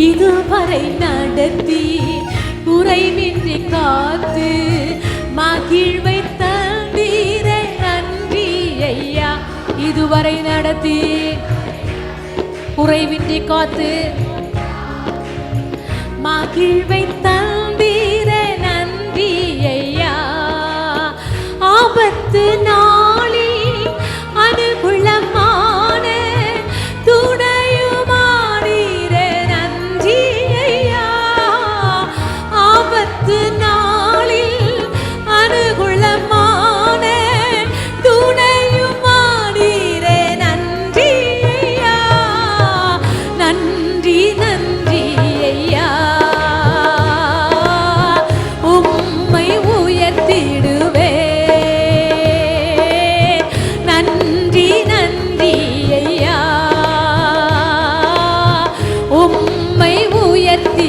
இதுவரை நடத்தி குறைவின்றி காத்து மகிழ்வை தந்தீரே நன்றி ஐயா. இதுவரை நடத்தி குறைவின்றி காத்து மகிழ்வை தந்தீரே நன்றி ஐயா. ஆபத்து நாளில் அனுகூலமான துணையுமானீரே நன்றி ஐயா. ஆபத்து நாளில் அனுகூலமான துணையுமானீரே நன்றி ஐயா. நன்றி நன்றி ஐயா. உம்மை உயர்த்திடுவே. நன்றி நன்றி ஐயா. உம்மை உயர்த்தி